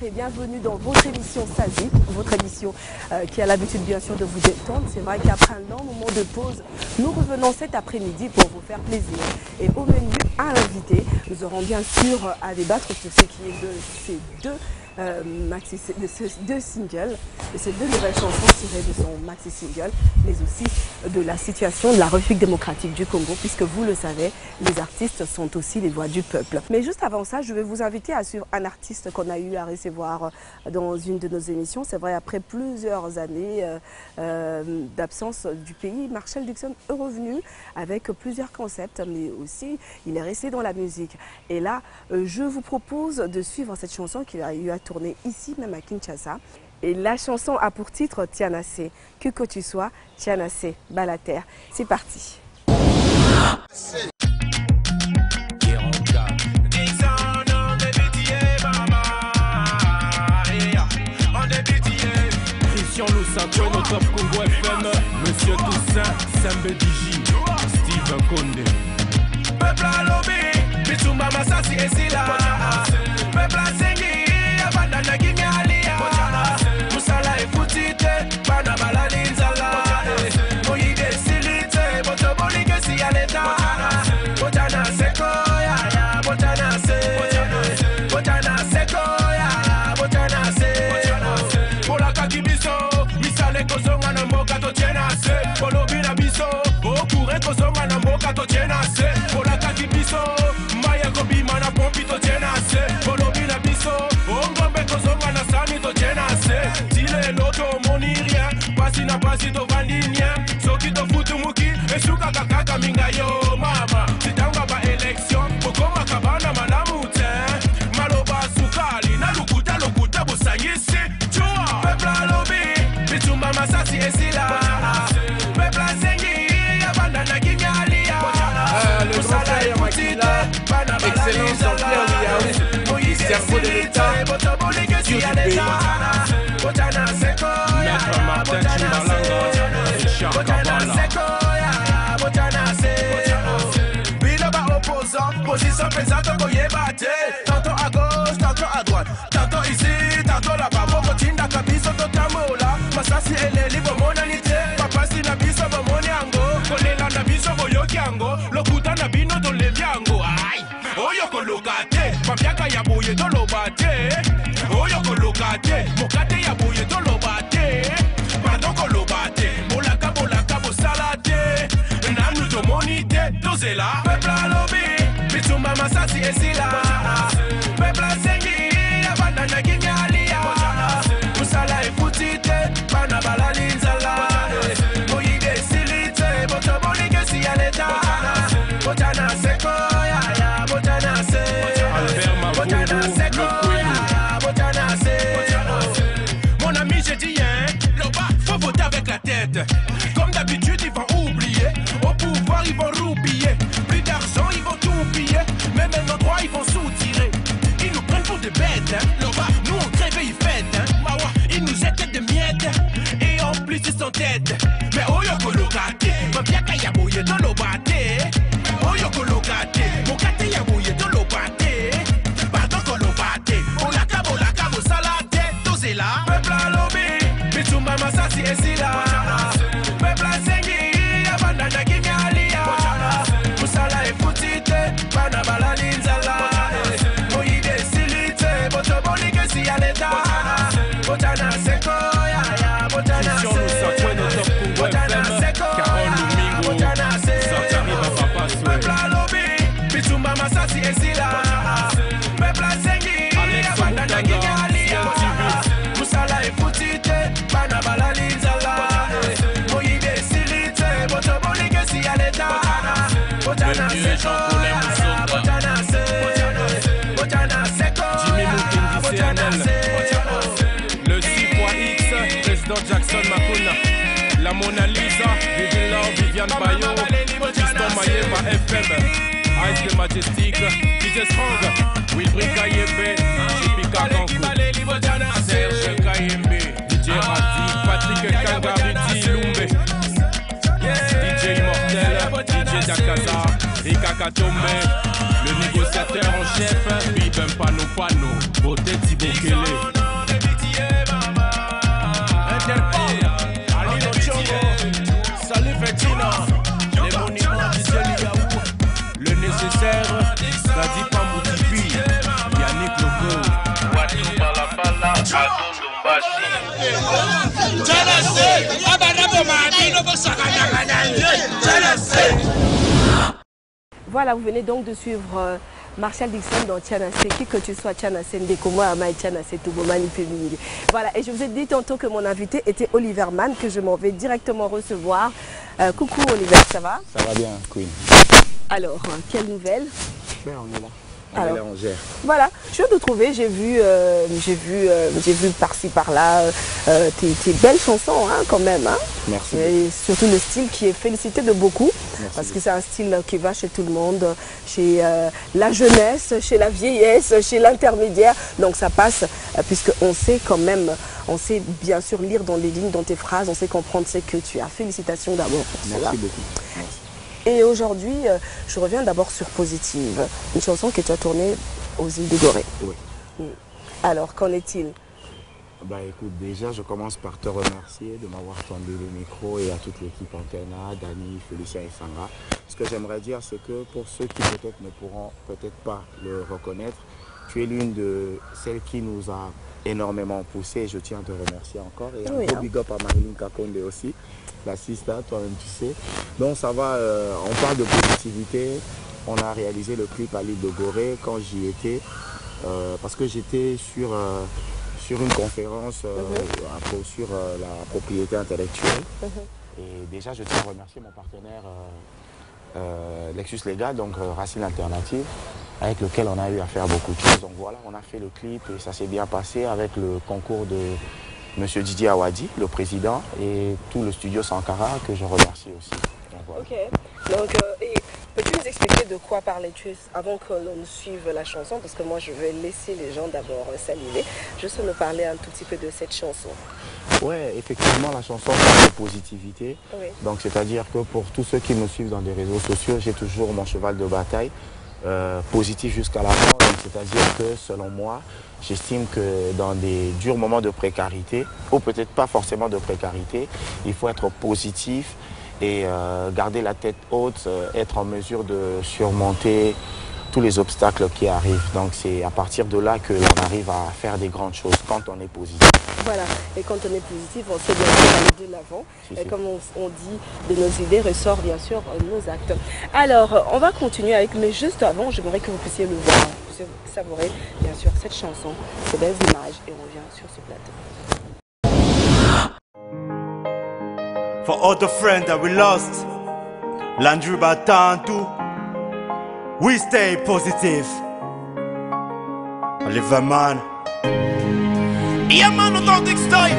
et bienvenue dans votre émission Sazi, votre émission qui a l'habitude bien sûr de vous détendre. C'est vrai qu'après un long moment de pause, nous revenons cet après-midi pour vous faire plaisir. Et au menu à inviter, nous aurons bien sûr à débattre sur ce qui est de ces deux singles, de ces deux nouvelles chansons tirées de son maxi single, mais aussi de la situation de la République démocratique du Congo, puisque vous le savez, les artistes sont aussi les voix du peuple. Mais juste avant ça, je vais vous inviter à suivre un artiste qu'on a eu à recevoir dans une de nos émissions. C'est vrai, après plusieurs années d'absence du pays, Marshall Dixon est revenu avec plusieurs concepts, mais aussi il est resté dans la musique. Et là, je vous propose de suivre cette chanson qu'il a eu à tourner ici, même à Kinshasa. Et la chanson a pour titre Tianase. Que tu sois, Tianase, Balater. C'est parti. Christian Loussa, Top Congo FM, Monsieur Toussaint, Sambediji, Steve Konde. Peuple à lobby, Bitsumba Massassi et Silla. Peuple à Sengi, Abandana Kinyalia. Musala et Foutite, Banabala Linzala. Moïde Silite, Botoboli Gessi à l'État. Botana Sekoya, Botana Se. Botana Sekoya, Botana Se. Pour la Kakibiso, Misale Kozonga Namboka Totienase. Polobina Biso, Okure Kozonga Namboka Totienase. Pour la Kakibiso, Maya Kobima na Pompito Tienase. Polobina Biso, Ongombe Kozonga na Sani Totienase. Tile Loto Monirien, Pasina Pasito Vandinien. Soki to Futumuki, Esuka Kakaka Mingayo, Mama. Titanga ba élection, Pokoma Kabana Malamute. Maloba Sukali, Nalukuta Lokuta Busayisi. Chua, Pepla Lobby, Bitsumba Massassi et Silla. Pepla Sengi, Abandana Kinyalia. Le grand frère Makila, excellence Jean-Pierre Liaou, cerveau de l'État, Dieu du pays. Maître Martin Chimbalanga, Richard Kabala. Biloba opposant, position présente au Koyebate. Tantôt à gauche, tantôt à droite. Tantôt ici, tantôt là-bas. Mokotinda Kabiso Totamola. Masasi Eleli Bomonanité. Papa Sinabiso Bomoniango. Kolela Nabiso Boyokiango. Lokuta Nabino Toleviango. Aïe! Oyoko Lokate. Papiaka Yaboye Dolobate. Oyoko Lokate. Mokate Yaboye Dolobate. Pardon Kolobate. Bolaka Bolaka Bosalate. Nanu Tomonite. Dozela. Peuple à lobby. Bitsumba Massassi et Silla. Peuple à Sengi. Abandana Kinyalia. Musala et Foutite. Banabala Linzala. Moïde Silite. Botoboli Gessi à l'État. Botana Sekoya. Botana Se. Botana Sekoya. Botana Se. Mon ami, j'ai dit, hein. Loba, faut voter avec la tête. Comme d'habitude, ils vont oublier. Au pouvoir, ils vont roupiller. Plus d'argent, ils vont tout piller. Même nos droits, ils vont soutirer. Ils nous prennent pour des bêtes, hein. Loba, nous on crève et ils fêtent, hein. Mawa, ils nous jettent des miettes. Et en plus, ils sont têtes. Mais Oyoko Lokate, Mabiaka Yaboye dans l'Obate. Oyoko Lokate, Mokate Yaboye dans l'Obate. Pardon Kolobate, Bolaka Bolaka Bosalate. Dozela, Peuple à lobby, Bitsumba Massassi et Silla. Peuple à Sengi, Abandana Kinyalia. Musala et Foutite, Banabala Linzala. Moïde Silite, Botoboli Gessi à l'État. Botana Sekoya, Botana Christian Loussa, Top Congo FM, Carole Lumingo, Sartariba Papa Soué. Peuple à lobby, Bitsumba Massassi et Silla. Peuple à Sengi, Alex Abandana Obutanga, Kinyalia. CNTV. Musala et Foutite, Banabala Linzala. Moïde Silite, Botoboli Gessi à l'État. Botana Sekoya, Botana Se. Botana Sekoya, Jimmy Mukendi Botana CNL. Se. Le 6.X, Président Jackson Makuna. La Mona Lisa, Vivian Laure, Viviane Bayo, Tristan Mayema FM. Ice the Majestic, DJ Strong, Wilbry Kayembe, JP Kakankou, Serge Kayembe, DJ Radi, Patrick Kangariti Lumbe, DJ Immortel, DJ Dakaza, et Kakatombe, le négociateur en chef, Bibem Pano Pano, Beauté Tibokele. Voilà, vous venez donc de suivre Marshall Dixon dans Tianase, qui que tu sois, Tianase Ndekoma, Amaï, Tianase Toubomani Pémini. Voilà, et je vous ai dit tantôt que mon invité était Oliver Mann, que je m'en vais directement recevoir. Coucou Oliver, ça va? Ça va bien, Queen. Alors, quelle nouvelle? Ben, on est là. On gère. Voilà, je viens de trouver, j'ai vu par-ci par-là tes belles chansons hein, quand même. Hein. Merci. Et surtout le style qui est félicité de beaucoup. Merci parce que c'est un style qui va chez tout le monde, chez la jeunesse, chez la vieillesse, chez l'intermédiaire. Donc ça passe puisqu'on sait quand même, on sait bien sûr lire dans les lignes, dans tes phrases, on sait comprendre ce que tu as. Félicitations d'abord pour cela. Merci beaucoup. Merci. Et aujourd'hui, je reviens d'abord sur Positive, une chanson que tu as tournée aux îles de Gorée. Oui. Alors, qu'en est-il? Bah écoute, déjà je commence par te remercier de m'avoir tendu le micro et à toute l'équipe Antena, Dani, Félicia et Sandra. Ce que j'aimerais dire, c'est que pour ceux qui peut-être ne pourront peut-être pas le reconnaître, tu es l'une de celles qui nous a énormément poussé et je tiens à te remercier encore. Et un gros big up à Marilyn Kakonde aussi, la sister, toi-même tu sais. Donc ça va, on parle de positivité. On a réalisé le clip à l'île de Gorée quand j'y étais, parce que j'étais sur une conférence sur la propriété intellectuelle. Et déjà je tiens à remercier mon partenaire Lexus Legal, donc Racine Alternative, avec lequel on a eu à faire beaucoup de choses. Donc voilà, on a fait le clip et ça s'est bien passé avec le concours de Monsieur Didier Awadi, le président, et tout le studio Sankara que je remercie aussi. Donc, voilà. Ok, donc peux-tu nous expliquer de quoi parlais-tu avant que l'on suive la chanson? Parce que moi je vais laisser les gens d'abord saliver. Juste me parler un tout petit peu de cette chanson. Ouais, effectivement la chanson parle de positivité. Oui. Donc c'est-à-dire que pour tous ceux qui me suivent dans les réseaux sociaux, j'ai toujours mon cheval de bataille, positif jusqu'à la mort. C'est-à-dire que selon moi, j'estime que dans des durs moments de précarité, ou peut-être pas forcément de précarité, il faut être positif et garder la tête haute, être en mesure de surmonter tous les obstacles qui arrivent. Donc c'est à partir de là que l'on arrive à faire des grandes choses quand on est positif. Voilà, et quand on est positif, on sait bien sûr aller de l'avant. Et comme on dit, de nos idées ressort bien sûr nos actes. Alors, on va continuer avec, mais juste avant, j'aimerais que vous puissiez le voir, vous puissiez savourer bien sûr cette chanson, ces belles images, et on revient sur ce plateau. For all the friends that we lost, Landry Batantu, we stay positive. Oliver Mann. Yeah man, authentic style,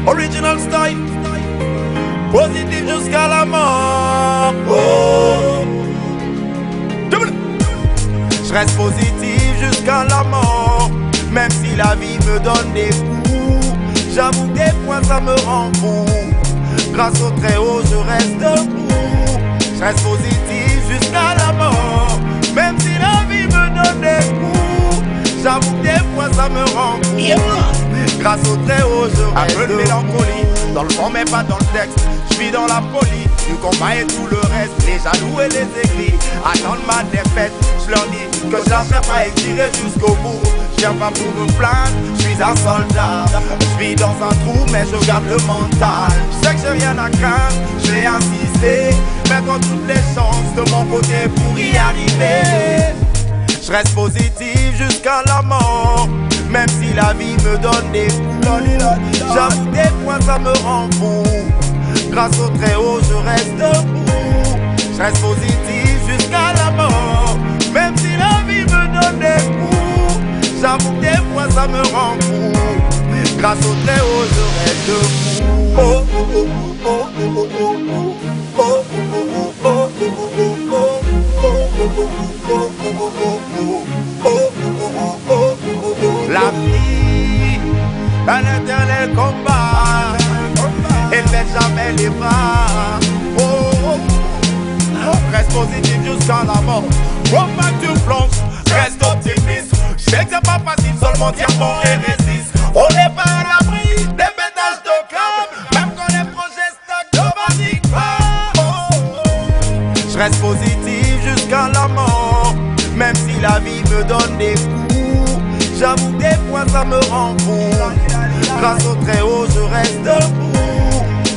original style, positif jusqu'à la mort. Oh. Je reste positif jusqu'à la mort, même si la vie me donne des coups. J'avoue que des fois ça me rend fou. Grâce au très haut, je reste debout. Je reste positif jusqu'à la mort, même si la vie me donne des coups. J'avoue que des fois ça me rend fou. Grâce au très haut, je reste un peu de mélancolie, dans le fond mais pas dans le texte. Je vis dans la folie, du combat et tout le reste. Les jaloux et les aigris attendent ma défaite. Je leur dis que j'en pas et tirer jusqu'au bout. Je viens pas pour me plaindre, je suis un soldat. Je vis dans un trou mais je garde le mental. Je sais que j'ai rien à craindre, je vais insister. Mettre toutes les chances de mon côté pour y arriver. Je reste positif jusqu'à la mort, même si la vie me donne des coups. J'avoue des fois ça me rend fou. Grâce au très haut je reste debout. Je reste positif jusqu'à la mort, même si la vie me donne des coups. J'avoue des fois ça me rend fou. Grâce au très haut je reste debout. Oh, oh, oh, oh, oh, oh, oh. Oh, oh, oh, oh, oh. La vie, un éternel combat. Elle baisse jamais les bras. Oh, oh, oh. Reste positif jusqu'à la mort. Go back to planche, reste optimiste. Je sais que c'est pas facile, seulement tiens bon et résiste. On n'est pas à l'abri des pétages de câble, même quand les projets stagnent, ne panique pas. Oh, oh. Je reste positif jusqu'à la mort, même si la vie me donne des coups. J'avoue des fois ça me rend fou. Grâce au très haut, je reste debout.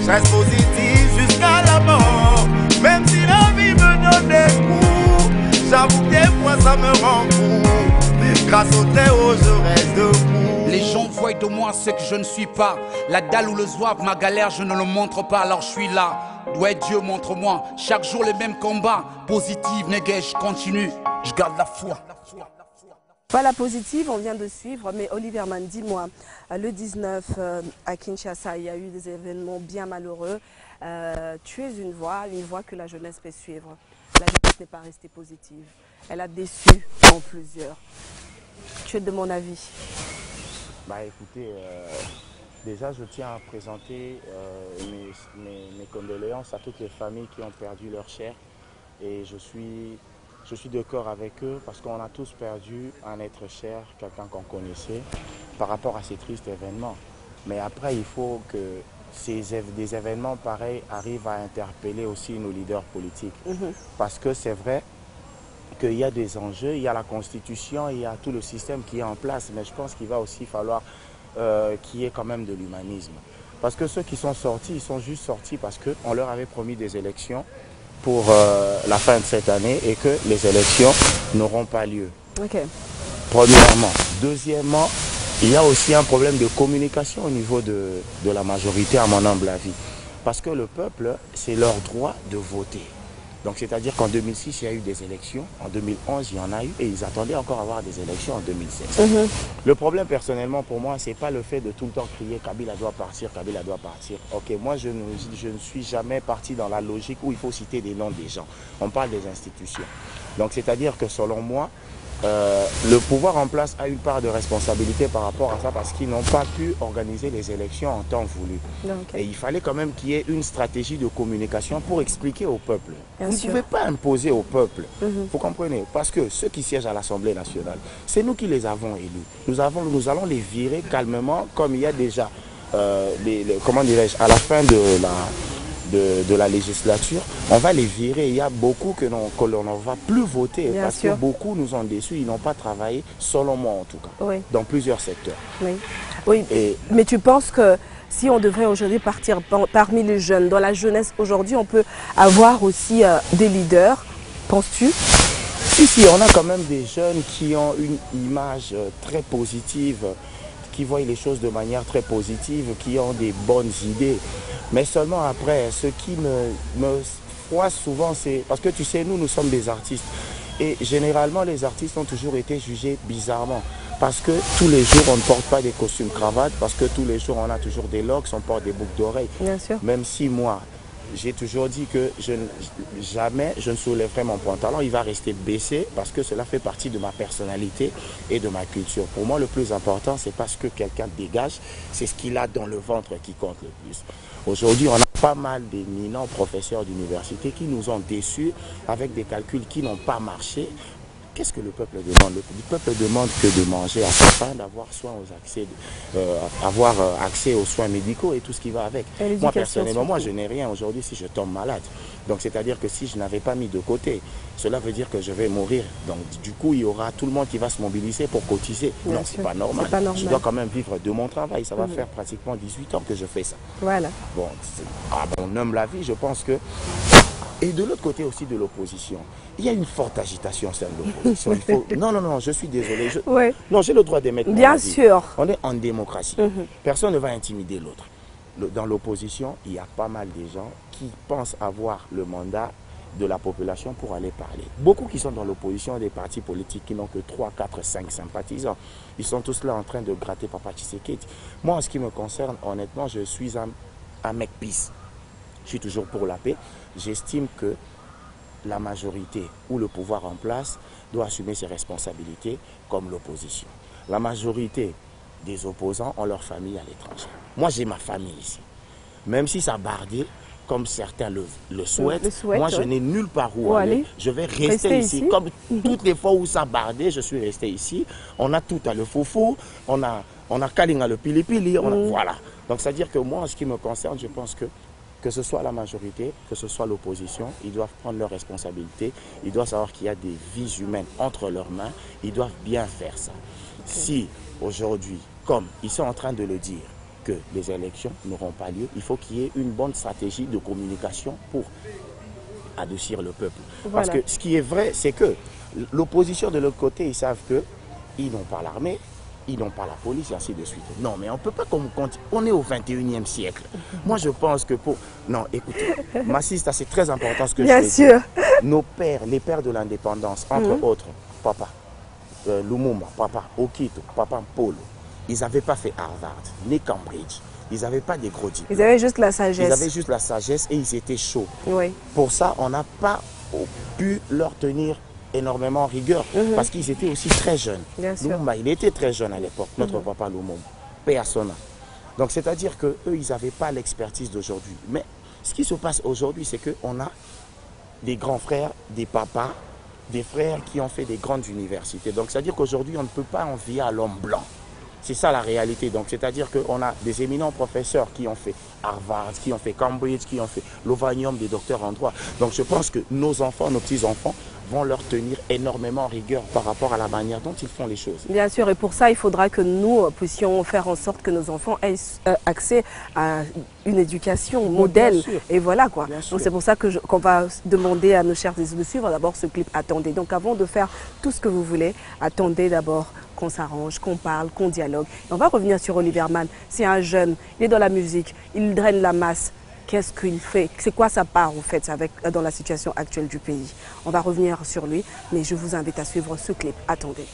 Je reste positif jusqu'à la mort. Même si la vie me donne des coups, j'avoue que des fois ça me rend fou. Grâce au très haut, je reste debout. Les gens voient de moi ce que je ne suis pas. La dalle ou le zouave, ma galère, je ne le montre pas, alors je suis là. Ouais, Dieu, montre-moi. Chaque jour les mêmes combats. Positive, négué, je continue. Je garde la foi. Voilà, Positive, on vient de suivre, mais Olivier Herman, dis-moi, le 19 à Kinshasa, il y a eu des événements bien malheureux. Tu es une voix que la jeunesse peut suivre. La jeunesse n'est pas restée positive. Elle a déçu en plusieurs. Tu es de mon avis? Bah écoutez, déjà je tiens à présenter mes condoléances à toutes les familles qui ont perdu leur chair. Et je suis de cœur avec eux parce qu'on a tous perdu un être cher, quelqu'un qu'on connaissait, par rapport à ces tristes événements. Mais après, il faut que des événements pareils arrivent à interpeller aussi nos leaders politiques. Parce que c'est vrai qu'il y a des enjeux, il y a la Constitution, il y a tout le système qui est en place. Mais je pense qu'il va aussi falloir qu'il y ait quand même de l'humanisme. Parce que ceux qui sont sortis, ils sont juste sortis parce qu'on leur avait promis des élections pour la fin de cette année et que les élections n'auront pas lieu. Premièrement. Deuxièmement, il y a aussi un problème de communication au niveau de la majorité, à mon humble avis. Parce que le peuple, c'est leur droit de voter. Donc c'est-à-dire qu'en 2006, il y a eu des élections, en 2011, il y en a eu, et ils attendaient encore avoir des élections en 2016. Le problème personnellement pour moi, c'est pas le fait de tout le temps crier Kabila doit partir, Kabila doit partir. Ok, moi je ne suis jamais parti dans la logique où il faut citer des noms des gens. On parle des institutions. Donc c'est-à-dire que selon moi, le pouvoir en place a une part de responsabilité par rapport à ça parce qu'ils n'ont pas pu organiser les élections en temps voulu. Et il fallait quand même qu'il y ait une stratégie de communication pour expliquer au peuple. Vous ne pouvez pas imposer au peuple. Vous comprenez? Parce que ceux qui siègent à l'Assemblée nationale, c'est nous qui les avons élus. Nous allons les virer calmement comme il y a déjà, comment dirais-je, à la fin de la législature, on va les virer. Il y a beaucoup que l'on ne va plus voter parce que beaucoup nous ont déçus, ils n'ont pas travaillé, selon moi en tout cas, dans plusieurs secteurs. Mais tu penses que si on devrait aujourd'hui partir parmi les jeunes, dans la jeunesse aujourd'hui, on peut avoir aussi des leaders, penses-tu? Si, on a quand même des jeunes qui ont une image très positive, qui voient les choses de manière très positive, qui ont des bonnes idées. Mais seulement après, ce qui me froisse souvent, c'est... Parce que tu sais, nous sommes des artistes. Et généralement, les artistes ont toujours été jugés bizarrement. Parce que tous les jours, on ne porte pas des costumes cravates. Parce que tous les jours, on a toujours des locks, on porte des boucles d'oreilles. Même si moi, j'ai toujours dit que jamais je ne soulèverai mon pantalon. Il va rester baissé parce que cela fait partie de ma personnalité et de ma culture. Pour moi, le plus important, c'est parce que quelqu'un dégage. C'est ce qu'il a dans le ventre qui compte le plus. Aujourd'hui, on a pas mal d'éminents professeurs d'université qui nous ont déçus avec des calculs qui n'ont pas marché. Qu'est-ce que le peuple demande? Le peuple demande que de manger à sa faim, d'avoir accès aux soins médicaux et tout ce qui va avec. Moi, personnellement, moi, je n'ai rien aujourd'hui si je tombe malade. Donc, c'est-à-dire que si je n'avais pas mis de côté, cela veut dire que je vais mourir. Donc, du coup, il y aura tout le monde qui va se mobiliser pour cotiser. Non, c'est pas normal. Je dois quand même vivre de mon travail. Ça va faire pratiquement 18 ans que je fais ça. Voilà. Bon, on nomme la vie, je pense que... Et de l'autre côté aussi de l'opposition, il y a une forte agitation au sein de l'opposition. Non, je suis désolé. Non, j'ai le droit d'émettre mon avis. Bien sûr. On est en démocratie. Personne ne va intimider l'autre. Dans l'opposition, il y a pas mal de gens qui pensent avoir le mandat de la population pour aller parler. Beaucoup qui sont dans l'opposition des partis politiques qui n'ont que 3, 4, 5 sympathisants. Ils sont tous là en train de gratter Papa Tshisekedi. Moi, en ce qui me concerne, honnêtement, je suis un mec peace. Je suis toujours pour la paix. J'estime que la majorité ou le pouvoir en place doit assumer ses responsabilités comme l'opposition. La majorité des opposants ont leur famille à l'étranger. Moi, j'ai ma famille ici. Même si ça bardait, comme certains le souhaitent, moi, je n'ai nulle part où aller. Je vais rester ici. Comme toutes les fois où ça bardait, je suis resté ici. On a tout à le foufou, on a Kalinga le pilipili, voilà. Donc, c'est-à-dire que moi, en ce qui me concerne, je pense que que ce soit la majorité, que ce soit l'opposition, ils doivent prendre leurs responsabilités. Ils doivent savoir qu'il y a des vies humaines entre leurs mains. Ils doivent bien faire ça. Si aujourd'hui, comme ils sont en train de le dire, que les élections n'auront pas lieu, il faut qu'il y ait une bonne stratégie de communication pour adoucir le peuple. Voilà. Parce que ce qui est vrai, c'est que l'opposition de l'autre côté, ils savent qu'ils n'ont pas l'armée, ils n'ont pas la police et ainsi de suite. Non, mais on ne peut pas comme on est au 21e siècle. Moi, je pense que pour... Non, écoutez, Massista, c'est très important ce que Bien je veux sûr. dire. Nos pères, les pères de l'indépendance, entre autres, Papa Lumumba, Papa Okito, Papa Polo, ils n'avaient pas fait Harvard, ni Cambridge. Ils n'avaient pas des gros diplômes. Ils avaient juste la sagesse. Ils avaient juste la sagesse et ils étaient chauds. Oui. Pour ça, on n'a pas pu leur tenir énormément rigueur parce qu'ils étaient aussi très jeunes. Bien sûr. Lumumba, il était très jeune à l'époque, notre papa Lumumba, paix à son âme. Donc c'est-à-dire qu'eux, ils n'avaient pas l'expertise d'aujourd'hui. Mais ce qui se passe aujourd'hui, c'est qu'on a des grands frères, des papas, des frères qui ont fait des grandes universités. Donc c'est-à-dire qu'aujourd'hui, on ne peut pas envier à l'homme blanc. C'est ça la réalité. Donc, c'est-à-dire qu'on a des éminents professeurs qui ont fait Harvard, qui ont fait Cambridge, qui ont fait l'Ovanium, des docteurs en droit. Donc, je pense que nos enfants, nos petits-enfants vont leur tenir énormément rigueur par rapport à la manière dont ils font les choses. Bien sûr, et pour ça, il faudra que nous puissions faire en sorte que nos enfants aient accès à une éducation modèle. Et voilà quoi. Donc c'est pour ça qu'on va demander à nos chers de suivre d'abord ce clip. Attendez. Donc avant de faire tout ce que vous voulez, attendez d'abord qu'on s'arrange, qu'on parle, qu'on dialogue. Et on va revenir sur Oliver Mann. C'est un jeune, il est dans la musique, il draine la masse. Qu'est-ce qu'il fait? C'est quoi sa part en fait dans la situation actuelle du pays? On va revenir sur lui, mais je vous invite à suivre ce clip. Attendez.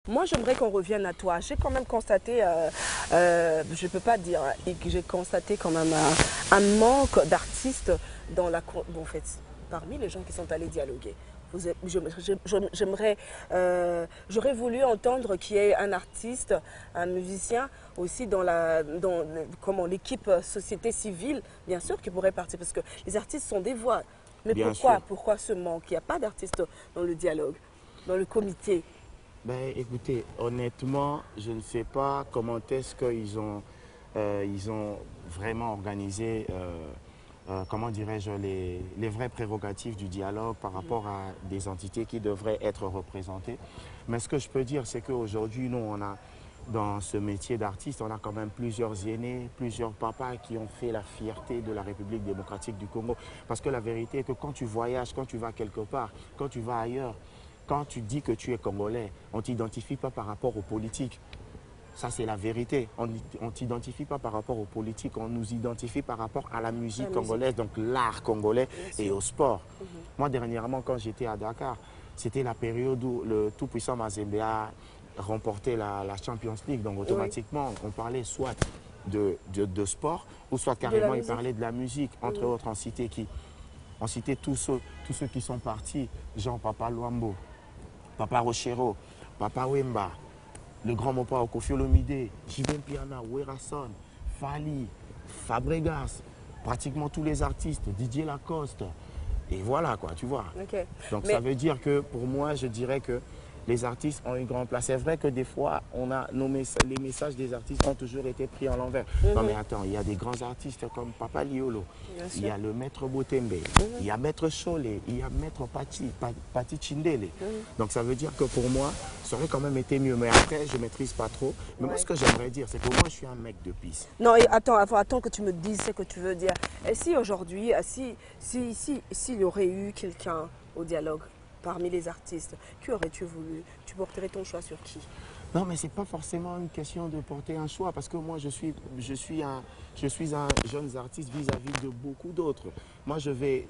Moi, j'aimerais qu'on revienne à toi. J'ai quand même constaté, je ne peux pas dire, que j'ai constaté quand même un manque d'artistes dans la... Bon, en fait, parmi les gens qui sont allés dialoguer. J'aurais voulu entendre qu'il y ait un artiste, un musicien aussi dans l'équipe société civile, bien sûr, qui pourrait participer, parce que les artistes sont des voix. Mais pourquoi ce manque? Il n'y a pas d'artistes dans le dialogue, dans le comité. Ben, écoutez, honnêtement, je ne sais pas comment est-ce qu'ils ont, vraiment organisé, comment dirais-je, les vraies prérogatives du dialogue par rapport à des entités qui devraient être représentées. Mais ce que je peux dire, c'est qu'aujourd'hui, nous, on a, dans ce métier d'artiste, on a quand même plusieurs aînés, plusieurs papas qui ont fait la fierté de la République démocratique du Congo. Parce que la vérité est que quand tu voyages, quand tu vas quelque part, quand tu vas ailleurs, quand tu dis que tu es Congolais, on ne t'identifie pas par rapport aux politiques. Ça, c'est la vérité. On ne t'identifie pas par rapport aux politiques, on nous identifie par rapport à la musique congolaise, donc l'art congolais et au sport. Moi, dernièrement, quand j'étais à Dakar, c'était la période où le tout-puissant Mazembe a remporté la Champions League. Donc, automatiquement, on parlait soit de sport ou soit carrément, il parlait de la musique. Entre autres, on citait qui? On citait tous ceux qui sont partis, genre Papa Luambo, Papa Rochero, Papa Wemba, le grand Mopa Kofi Olomide, Jivin Piana, Werason, Fali, Fabregas, pratiquement tous les artistes, Didier Lacoste. Et voilà quoi, tu vois. Donc ça veut dire que pour moi, je dirais que les artistes ont une grande place. C'est vrai que des fois, les messages des artistes ont toujours été pris en l'envers. Non mais attends, il y a des grands artistes comme Papa Liolo, il y a le Maître Botembe, il y a Maître Cholet, il y a Maître Pati Chindele. Donc ça veut dire que pour moi, ça aurait quand même été mieux. Mais après, je ne maîtrise pas trop. Mais moi, ce que j'aimerais dire, c'est que moi, je suis un mec de piste. Non, attends que tu me dises ce que tu veux dire. Et si aujourd'hui, s'il y aurait eu quelqu'un au dialogue, parmi les artistes, qui aurais-tu voulu? Tu porterais ton choix sur qui? Non, mais ce n'est pas forcément une question de porter un choix, parce que moi, je suis un jeune artiste vis-à-vis de beaucoup d'autres. Moi,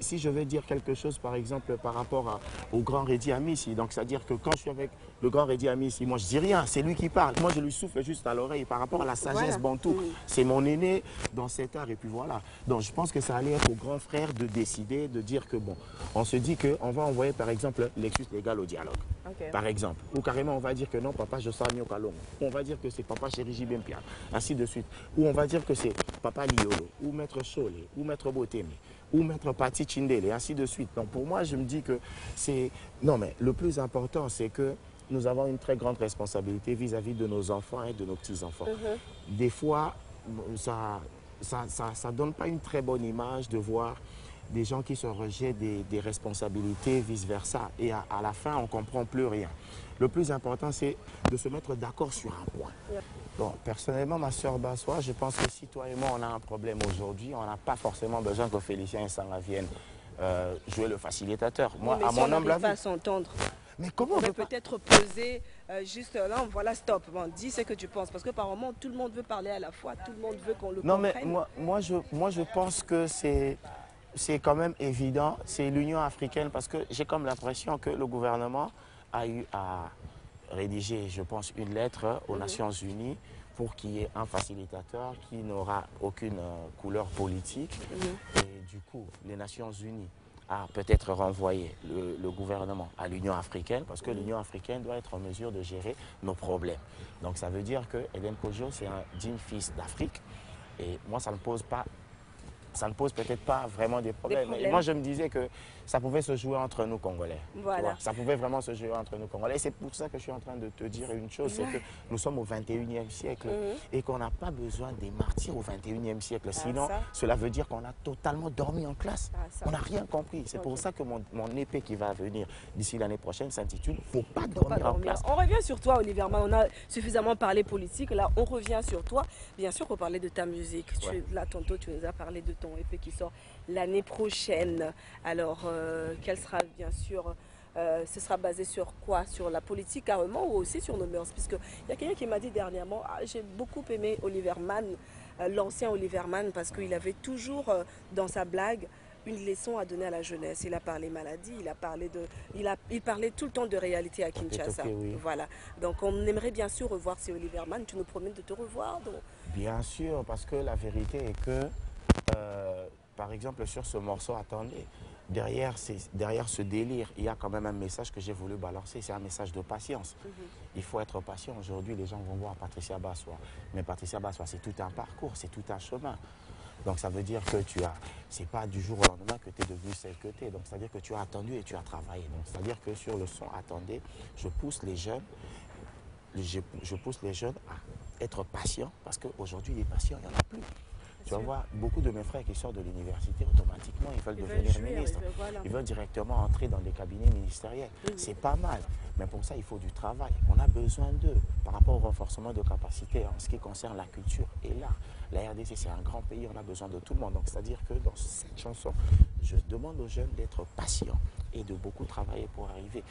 si je vais dire quelque chose, par exemple, par rapport au grand Redi Amissi, donc c'est-à-dire que quand je suis avec le grand Redi Amissi, moi, je dis rien, c'est lui qui parle. Moi, je lui souffle juste à l'oreille par rapport à la sagesse bantou. C'est mon aîné dans cet art, et puis voilà. Donc, je pense que ça allait être au grand frère de décider, de dire que, bon, on se dit qu'on va envoyer, par exemple, Lexus Légal au dialogue. Par exemple. Ou carrément, on va dire que non, papa, je sors Kalongo. Ou on va dire que c'est papa Chéri Jibempia, ainsi de suite. Ou on va dire que c'est papa Liolo, ou Maître Cholet, ou Maître Botembe, ou Maître Pati Chindele, ainsi de suite. Donc pour moi, je me dis que c'est... Non, mais le plus important, c'est que nous avons une très grande responsabilité vis-à-vis de nos enfants et de nos petits-enfants. Des fois, ça donne pas une très bonne image de voir des gens qui se rejettent des responsabilités, vice-versa. Et à la fin, on ne comprend plus rien. Le plus important, c'est de se mettre d'accord sur un point. Bon, personnellement, ma soeur Bassois, je pense que si toi et moi, on a un problème aujourd'hui, on n'a pas forcément besoin que Félicien et Sanga viennent jouer le facilitateur. Moi, à mon humble avis... pas s'entendre. Mais comment on peut peut-être poser juste là, voilà, stop, bon, dis ce que tu penses. Parce que par moment, tout le monde veut parler à la fois, tout le monde veut qu'on le comprenne. Non, mais moi, je pense que c'est quand même évident, c'est l'Union africaine, parce que j'ai comme l'impression que le gouvernement a eu à rédiger, je pense, une lettre aux Nations Unies pour qu'il y ait un facilitateur qui n'aura aucune couleur politique. Et du coup, les Nations Unies a peut-être renvoyé le gouvernement à l'Union africaine, parce que l'Union africaine doit être en mesure de gérer nos problèmes. Donc ça veut dire que Eden Kojo, c'est un digne fils d'Afrique, et moi, ça ne pose pas... Ça ne pose peut-être pas vraiment des problèmes. Mais moi, je me disais que ça pouvait se jouer entre nous, Congolais. Voilà. Ça pouvait vraiment se jouer entre nous, Congolais. Et c'est pour ça que je suis en train de te dire une chose, c'est que nous sommes au 21e siècle et qu'on n'a pas besoin des martyrs au 21e siècle. Sinon, cela veut dire qu'on a totalement dormi en classe. On n'a rien compris. C'est pour ça que mon épée qui va venir d'ici l'année prochaine s'intitule « Faut pas dormir en classe ». On revient sur toi, Olivier Mann. On a suffisamment parlé politique. Là, on revient sur toi. Bien sûr, pour parler de ta musique. Là, tantôt, tu nous as parlé de ton EP qui sort l'année prochaine. Alors, quelle sera bien sûr, ce sera basé sur quoi? Sur la politique carrément ou aussi sur nos mœurs? Puisqu'il y a quelqu'un qui m'a dit dernièrement, j'ai beaucoup aimé Olivier Mann, l'ancien Olivier Mann, parce qu'il avait toujours dans sa blague une leçon à donner à la jeunesse. Il a parlé maladie, il parlait tout le temps de réalité à Kinshasa. Oui. Voilà. Donc on aimerait bien sûr revoir C. Oliver Mann. Tu nous promets de te revoir. Donc... Bien sûr, parce que la vérité est que, par exemple, sur ce morceau, attendez, derrière ce délire, il y a quand même un message que j'ai voulu balancer, c'est un message de patience. Il faut être patient. Aujourd'hui, les gens vont voir Patricia Bassois. Mais Patricia Bassois, c'est tout un parcours, c'est tout un chemin. Donc ça veut dire que c'est pas du jour au lendemain que tu es devenu celle que tu es. Donc c'est-à-dire que tu as attendu et tu as travaillé. Donc c'est-à-dire que sur le son, attendez, je pousse les jeunes à être patients parce qu'aujourd'hui, les patients, il n'y en a plus. Tu vas voir, beaucoup de mes frères qui sortent de l'université, automatiquement, ils veulent devenir ministres. Ils veulent directement entrer dans des cabinets ministériels. C'est pas mal. Mais pour ça, il faut du travail. On a besoin d'eux par rapport au renforcement de capacités en ce qui concerne la culture et l'art. La RDC, c'est un grand pays, on a besoin de tout le monde. Donc, c'est-à-dire que dans cette chanson, je demande aux jeunes d'être patients et de beaucoup travailler pour arriver.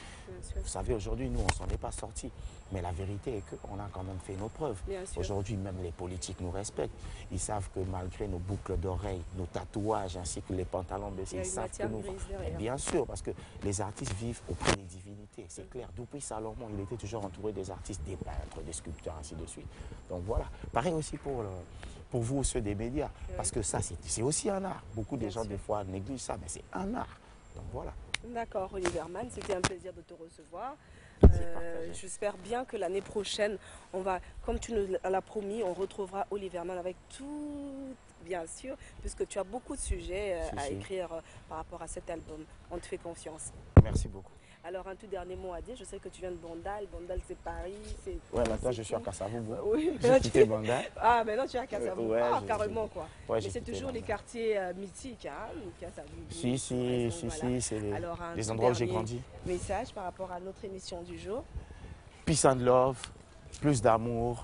Vous savez, aujourd'hui, nous, on ne s'en est pas sortis. Mais la vérité est qu'on a quand même fait nos preuves. Aujourd'hui, même les politiques nous respectent. Ils savent que malgré nos boucles d'oreilles, nos tatouages, ainsi que les pantalons baissés, ils savent que nous... Bien sûr, parce que les artistes vivent auprès des divinités, c'est clair. Depuis Salomon, il était toujours entouré des artistes, des peintres, des sculpteurs, ainsi de suite. Donc voilà. Pareil aussi pour vous, ceux des médias. Parce que ça, c'est aussi un art. Beaucoup de gens, des fois, négligent ça, mais c'est un art. Donc voilà. D'accord, Oliver Mann, c'était un plaisir de te recevoir. J'espère bien que l'année prochaine, comme tu nous l'as promis, on retrouvera Oliver Mann avec tout, bien sûr, puisque tu as beaucoup de sujets à écrire par rapport à cet album. On te fait confiance. Merci beaucoup. Alors, un tout dernier mot à dire. Je sais que tu viens de Bandal. Bandal, c'est Paris. Ouais, maintenant, je suis à Kassavoubou. Oui, j'ai quitté Bandal. Ah, maintenant, tu es à Kassavoubou. Carrément, quoi. Ouais, mais c'est toujours les quartiers mythiques, hein, Kassavoubou. Si, c'est les endroits où j'ai grandi. Message par rapport à notre émission du jour. Peace and love, plus d'amour.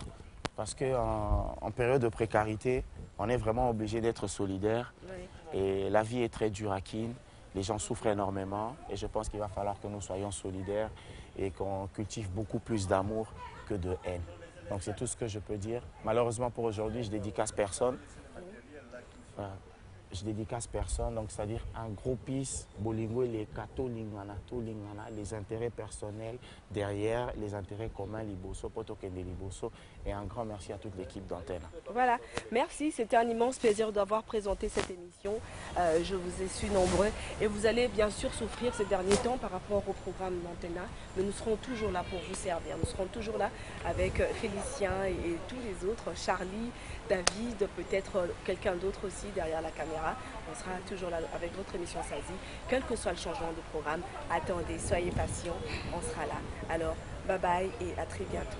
Parce qu'en période de précarité, on est vraiment obligé d'être solidaire. Oui. Et la vie est très dure à Kin. Les gens souffrent énormément et je pense qu'il va falloir que nous soyons solidaires et qu'on cultive beaucoup plus d'amour que de haine. Donc c'est tout ce que je peux dire. Malheureusement pour aujourd'hui, je dédicace personne. Je dédicace personne, donc c'est-à-dire un gros pisse, Bolingo, les Kato Lingana, tout Lingana, les intérêts personnels derrière, les intérêts communs, Liboso, Potokende Liboso, et un grand merci à toute l'équipe d'Antenne. Voilà, merci, c'était un immense plaisir d'avoir présenté cette émission. Je vous ai su nombreux et vous allez bien sûr souffrir ces derniers temps par rapport au programme d'Antenne, mais nous serons toujours là pour vous servir. Nous serons toujours là avec Félicien et tous les autres, Charlie, David, peut-être quelqu'un d'autre aussi derrière la caméra. On sera toujours là avec votre émission Sazi. Quel que soit le changement de programme, attendez, soyez patients, on sera là. Alors, bye bye et à très bientôt.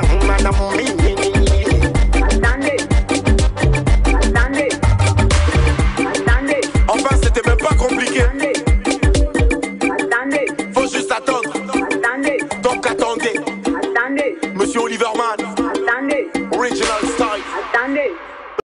madame,